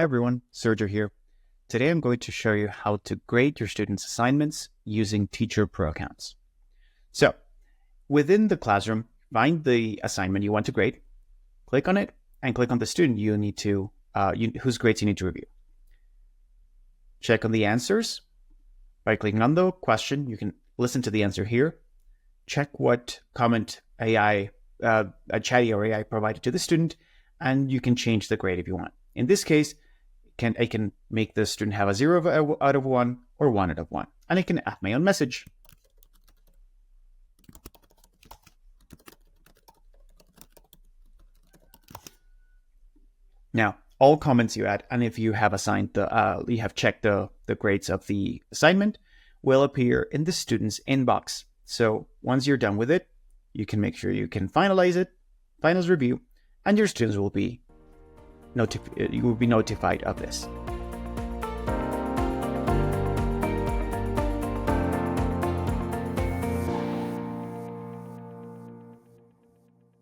everyone, Sergio here. Today I'm going to show you how to grade your students' assignments using Teacher Pro accounts. So, within the classroom, find the assignment you want to grade, click on it, and click on the student you need to, whose grades you need to review. Check on the answers. By clicking on the question, you can listen to the answer here. Check what comment AI, Chatty or AI provided to the student, and you can change the grade if you want. In this case, I can make the student have a 0 out of 1 or 1 out of 1. And I can add my own message. Now, all comments you add, and if you have assigned you have checked the grades of the assignment, will appear in the student's inbox. So once you're done with it, you can make sure you can finalize it, finals review, and your students will be notified of this.